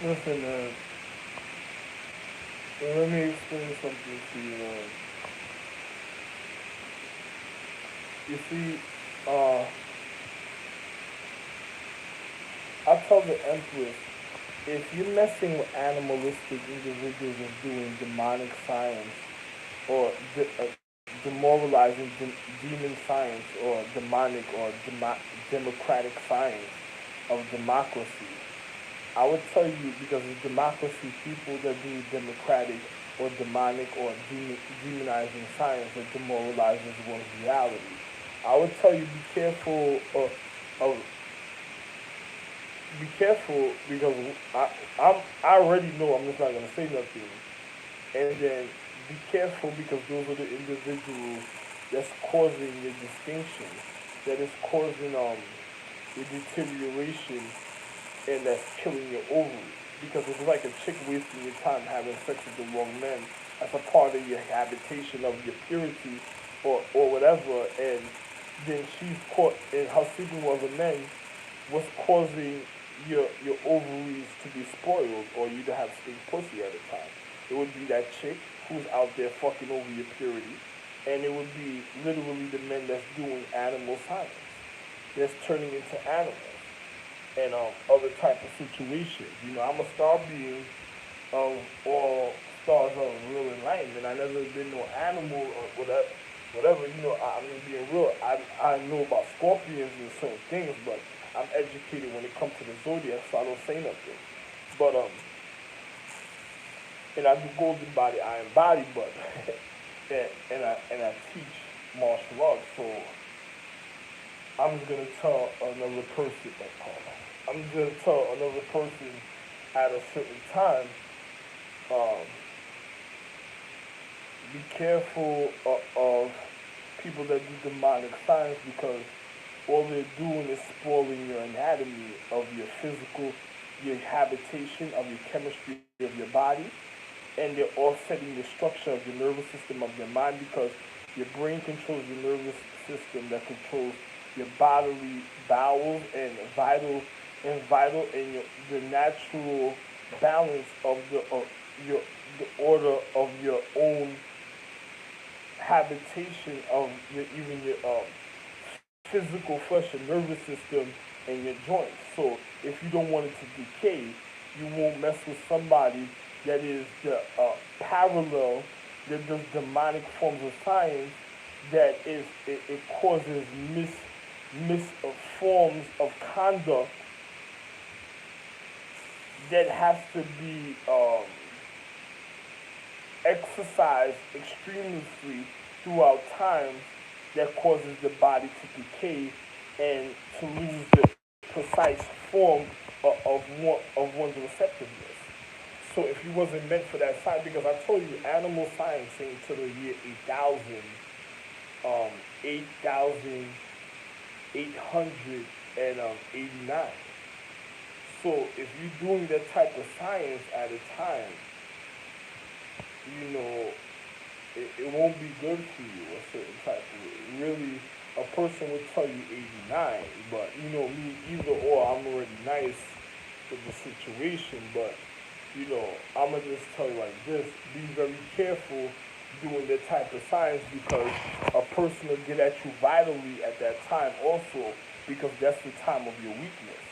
Listen, let me explain something to you, man. You see, uh, I tell the Empress, if you're messing with animalistic individuals and doing demonic science or demoralizing demon science or demonic or democratic science of democracy, I would tell you because in democracy, people that do democratic or demonic or demonizing science that demoralizes one's reality. I would tell you of be careful because I already know I'm just not gonna say nothing. And then be careful because those are the individuals that's causing the distinction, that is causing the deterioration and that's killing your ovaries. Because it's like a chick wasting your time having sex with the wrong men as a part of your habitation of your purity or whatever, and then she's caught in her sleeping with other men was causing your ovaries to be spoiled or you to have stink pussy at the time. It would be that chick who's out there fucking over your purity, and it would be literally the men that's doing animal science, that's turning into animals, and other type of situations. I'm a star being of all stars of real enlightenment. I never been no animal or whatever. Whatever, I mean, being real, I know about scorpions and certain things, but I'm educated when it comes to the zodiac, so I don't say nothing. But and I do golden body, iron body, but and I teach martial arts, so I'm just gonna tell another person that I'm just gonna tell another person at a certain time, um, be careful of people that do demonic science because all they're doing is spoiling your anatomy of your physical, your habitation, of your chemistry of your body, and they're offsetting the structure of your nervous system of your mind because your brain controls your nervous system that controls your bodily bowels and the natural balance of your the order of your own habitation of even your physical flesh and nervous system and your joints. So if you don't want it to decay, you won't mess with somebody that is the parallel that does demonic forms of science that it causes mis forms of conduct that has to be exercised extremously throughout times that causes the body to decay and to lose the precise form of one's receptiveness. So if you wasn't meant for that science, because I told you animal science ain't until the year 8,889. So if you're doing that type of science at a time, you know, it won't be good for you a certain type of way. Really, a person would tell you 89, but me either or, I'm already nice with the situation, but I'm gonna just tell you like this: be very careful doing that type of science because a person will get at you vitally at that time also because that's the time of your weakness.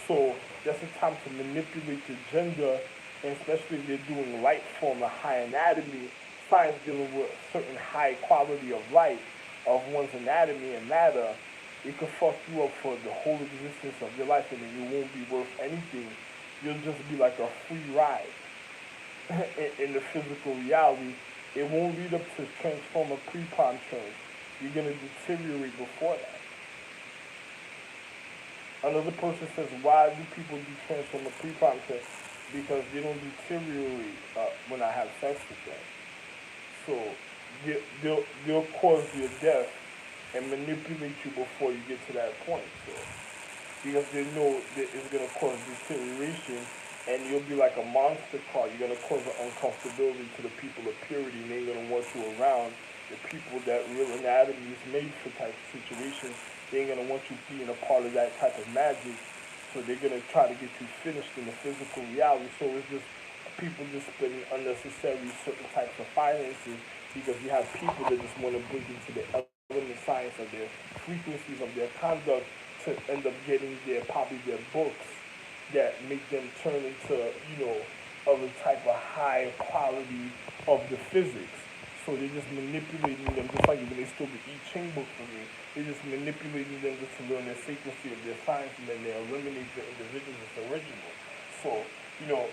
So that's the time to manipulate your gender, and especially if they're doing light form or high anatomy, science dealing with certain high quality of light of one's anatomy and matter, it could fuck you up for the whole existence of your life and then you won't be worth anything. You'll just be like a free ride in the physical reality. It won't lead up to transform a pre-prime change. You're gonna deteriorate before that. Another person says, why do people do transform a pre-prime change? Because they don't deteriorate when I have sex with them. So they'll cause your death and manipulate you before you get to that point. So because they know that it's gonna cause deterioration and you'll be like a monster car. You're gonna cause an uncomfortability to the people of purity and they're gonna want you around the people that real anatomy is made for type of situations. They ain't gonna want you being a part of that type of magic So they're gonna try to get you finished in the physical reality. So it's just people just spending unnecessary certain types of finances because you have people that just want to bring into the element science of their frequencies of their conduct to end up getting their probably their books that make them turn into other type of high quality of the physics. So they're just manipulating them just like when they stole the I Ching book from me. They're just manipulating them just to learn their frequency of their science and then they eliminate the individuals as original. So,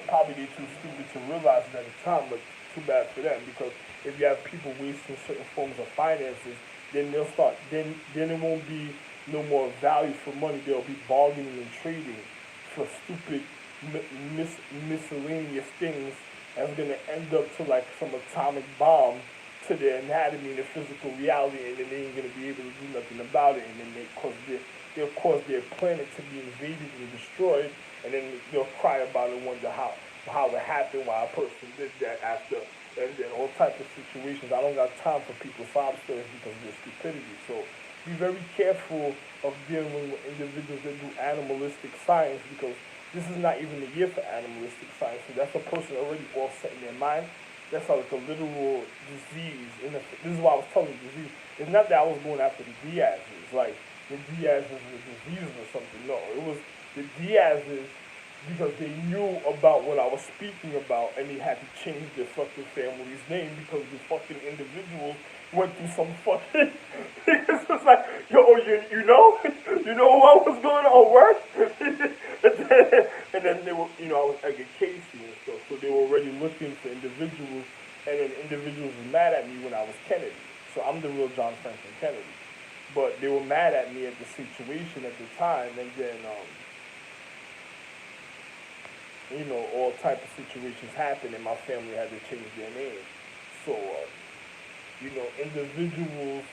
probably they're too stupid to realize it at the time, but too bad for them because if you have people wasting certain forms of finances, then they'll start then it won't be no more value for money. They'll be bargaining and trading for stupid miscellaneous things that's gonna end up to like some atomic bomb to their anatomy and their physical reality, and then they ain't gonna be able to do nothing about it, and then they'll cause their planet to be invaded and destroyed, and then they'll cry about it, wonder how it happened, why a person did that after, and then all types of situations. I don't got time for people's sob stories because of their stupidity. So be very careful of dealing with individuals that do animalistic science because this is not even the year for animalistic science. So that's a person already all set in their mind. That's like a literal disease. This is why I was telling you disease. It's not that I was going after the Diazes, like the Diazes were diseases or something. No, it was the Diazes because they knew about what I was speaking about and they had to change their fucking family's name because the fucking individuals went through some fucking it's just like, yo, you know what was going on, work? And then they were, I was like a Casey and stuff, so they were already looking for individuals, and then individuals were mad at me when I was Kennedy. So I'm the real John Franklin Kennedy. But they were mad at me at the situation at the time, and then, all type of situations happened, and my family had to change their name. So, individuals.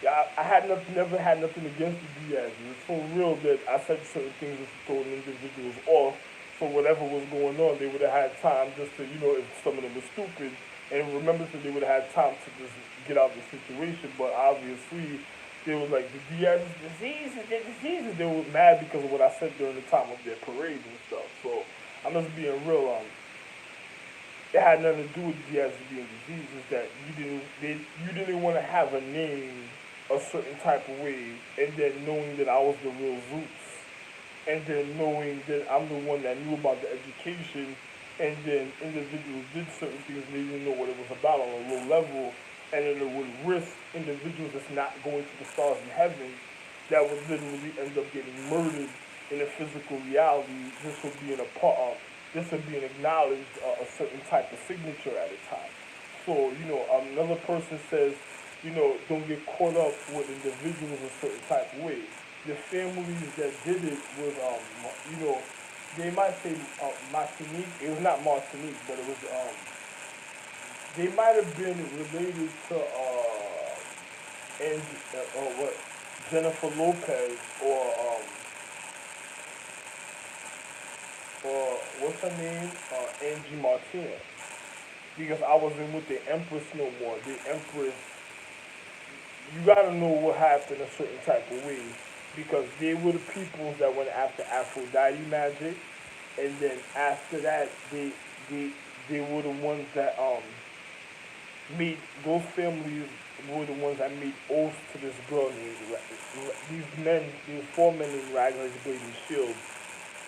Yeah, I had nothing, never had nothing against the Diazes. It's for real that I said certain things just to throw individuals off. So whatever was going on, they would have had time just to, if some of them were stupid, and remember that they would have had time to just get out of the situation. But obviously, they were like the Diazes diseases, the diseases. They were mad because of what I said during the time of their parades and stuff. So I'm just being real. It had nothing to do with Diazes being diseases. That you didn't want to have a name a certain type of way, and then knowing that I was the real Zeus, and then knowing that I'm the one that knew about the education, and then individuals did certain things and they didn't know what it was about on a low level, and then it would risk individuals that's not going to the stars in heaven that would literally end up getting murdered in a physical reality. This would be this would be an acknowledged a certain type of signature at a time. So, another person says, don't get caught up with individuals a certain type of way. The families that did it was, they might say Martinique. It was not Martinique, but it was, they might have been related to, what, Jennifer Lopez or what's her name? Angie Martinez. Because I wasn't with the Empress no more. The Empress, you gotta know what happened a certain type of way because they were the peoples that went after Aphrodite magic, and then after that they they were the ones that made those families were the ones that made oaths to this girl named these four men named Ragnar Blade and Shield,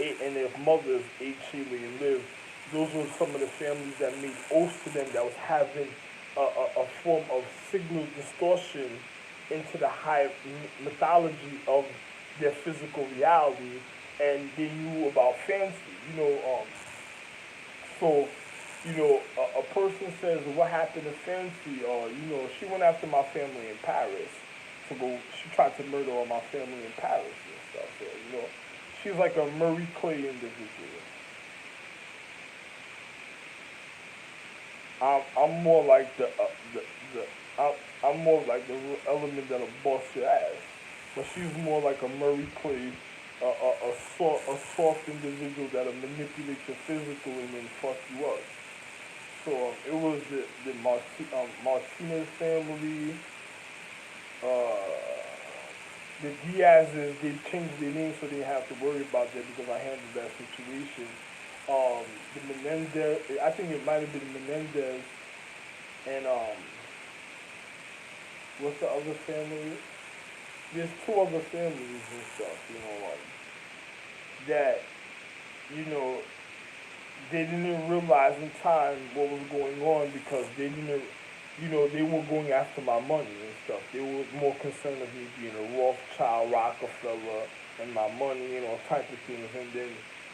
and their mothers, ate Sheila and lived. Those were some of the families that made oaths to them that was having a form of signal distortion into the high mythology of their physical reality, and they knew about fancy. So, a person says, what happened to Fancy? Or, she went after my family in Paris. She tried to murder all my family in Paris and stuff. So, she's like a Marie Clay individual. I'm more like I'm more like the element that'll bust your ass. But she's more like a Marie Clay, a soft individual that'll manipulate your physical and then fuck you up. So it was the Martinez family, uh, the Diaz's, they changed their name so they didn't have to worry about that because I handled that situation. The Menendez, I think it might have been Menendez and what's the other family? There's two other families and stuff, that you know they didn't realize in time what was going on because they didn't, they were going after my money and stuff. They were more concerned of me being a Rothschild, Rockefeller, and my money and all type of things. And then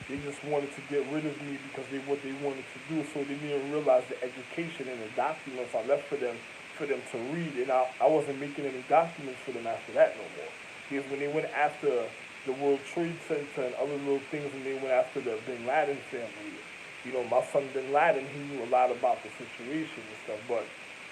they just wanted to get rid of me because they what they wanted to do. So they didn't realize the education and the documents I left for them to read. And I wasn't making any documents for them after that no more. Because when they went after the World Trade Center and other little things, and they went after the Bin Laden family, my son Bin Laden, he knew a lot about the situation and stuff, but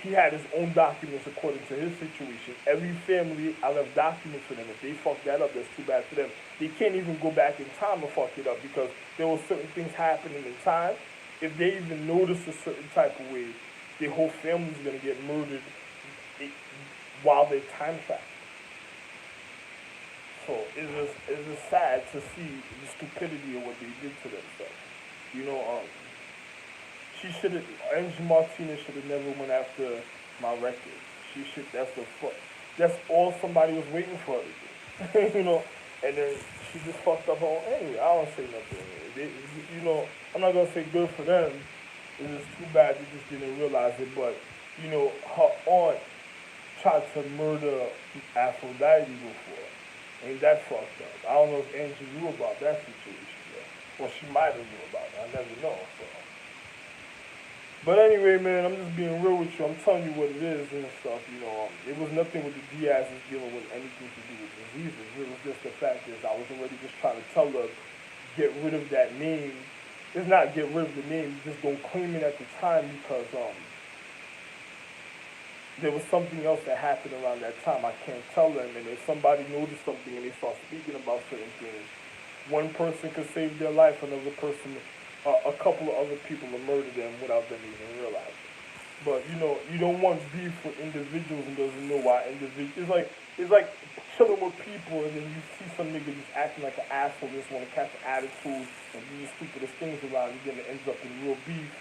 he had his own documents according to his situation. Every family, I left documents for them. If they fuck that up, that's too bad for them. They can't even go back in time and fuck it up because there were certain things happening in time. If they even notice a certain type of way, their whole family's gonna get murdered while they're time trapped. So it's just sad to see the stupidity of what they did to themselves. You know, she should have, Angie Martinez should have never went after my records. She should, that's all somebody was waiting for her to do. And then she just fucked up her own, anyway, I don't say nothing. I'm not gonna say good for them. It's just too bad they just didn't realize it, but, her aunt tried to murder Aphrodite before. Ain't that fucked up? I don't know if Angie knew about that situation yet. Well, she might have knew about it. I never know. So. But anyway, man, I'm just being real with you. I'm telling you what it is and stuff. It was nothing with the Diaz's dealing with anything to do with diseases. It was just the fact is I was already just trying to tell her, get rid of that name. It's not get rid of the name, just don't claim it at the time because there was something else that happened around that time. I can't tell them. And if somebody noticed something and they start speaking about certain things, one person could save their life, another person, a couple of other people will murder them without them even realizing. But you don't want beef with individuals and doesn't know why individuals. It's like chilling with people and then you see some nigga just acting like an asshole, just want to catch an attitude and do the stupidest things around you, then it ends up in real beef.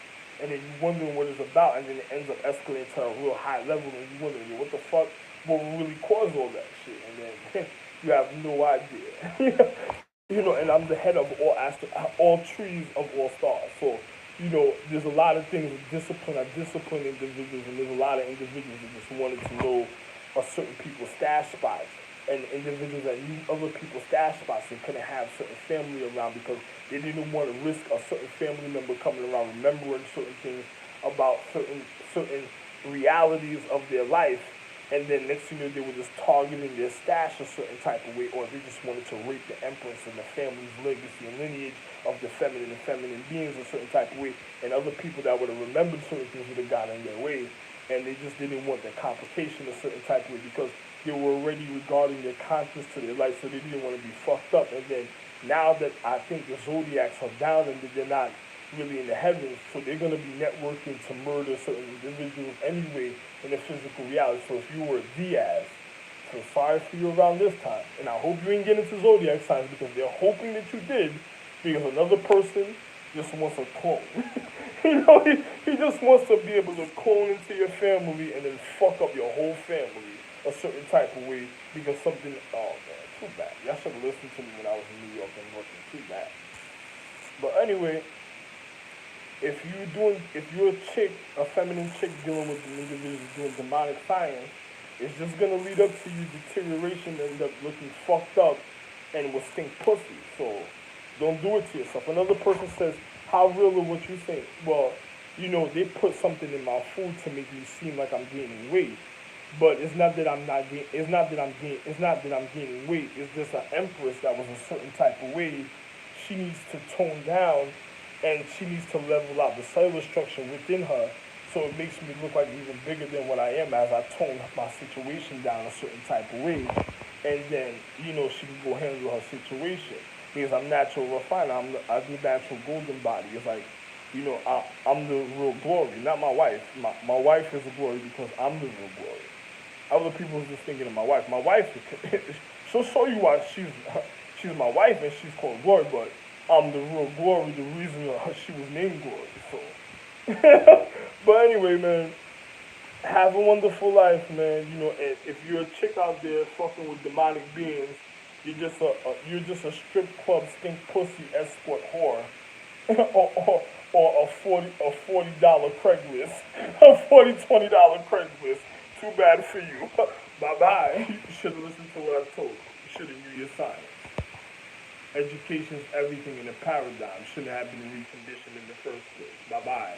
And then you wondering what it's about, and then it ends up escalating to a real high level, and you wondering what the fuck, what really caused all that shit, and then you have no idea. And I'm the head of all trees of all stars. So, there's a lot of things with discipline. I discipline individuals, and there's a lot of individuals that just wanted to know a certain people's stash spots, and individuals that knew other people's stash spots and couldn't have certain family around because they didn't want to risk a certain family member coming around remembering certain things about certain realities of their life. And then next thing you know, they were just targeting their stash a certain type of way, or they just wanted to rape the empress and the family's legacy and lineage of the feminine beings a certain type of way. And other people that would have remembered certain things would have gotten in their way. And they just didn't want the complication a certain type of way because they were already regarding their conscience to their life, so they didn't want to be fucked up. And then now that I think the zodiacs are down and that they're not really in the heavens, so they're going to be networking to murder certain individuals anyway in the physical reality. So if you were a Diaz, so sorry for you around this time. And I hope you ain't getting into zodiac signs because they're hoping that you did, because another person just wants a clone. He just wants to be able to clone into your family and then fuck up your whole family a certain type of way because something, oh man, too bad. Y'all should have listened to me when I was in New York and working, too bad. But anyway, if you're a chick, a feminine chick dealing with an individual doing demonic science, it's just gonna lead up to you deterioration and end up looking fucked up and will stink pussy. So don't do it to yourself. Another person says, how real are what you think? Well, they put something in my food to make me seem like I'm gaining weight. But it's not that I'm not gaining. It's not that I'm gaining weight. It's just an empress that was a certain type of way. She needs to tone down, and she needs to level out the cellular structure within her, so it makes me look like even bigger than what I am as I tone my situation down a certain type of way, and then she can go handle her situation because I'm natural refined. I do natural golden body. It's like I'm the real glory, not my wife. My wife is the glory because I'm the real glory. Other people are just thinking of my wife. My wife, she'll show you why she's my wife and she's called Glory, but I'm the real Glory, the reason she was named Glory. So, but anyway, man, have a wonderful life, man. You know, and if you're a chick out there fucking with demonic beings, you're just a strip club stink pussy escort whore, or a $40 Craigslist, a $20 Craigslist. Too bad for you. Bye bye. You should have listened to what I told you. You should have knew your signs. Education's everything in a paradigm. Shouldn't have been reconditioned in the first place. Bye bye.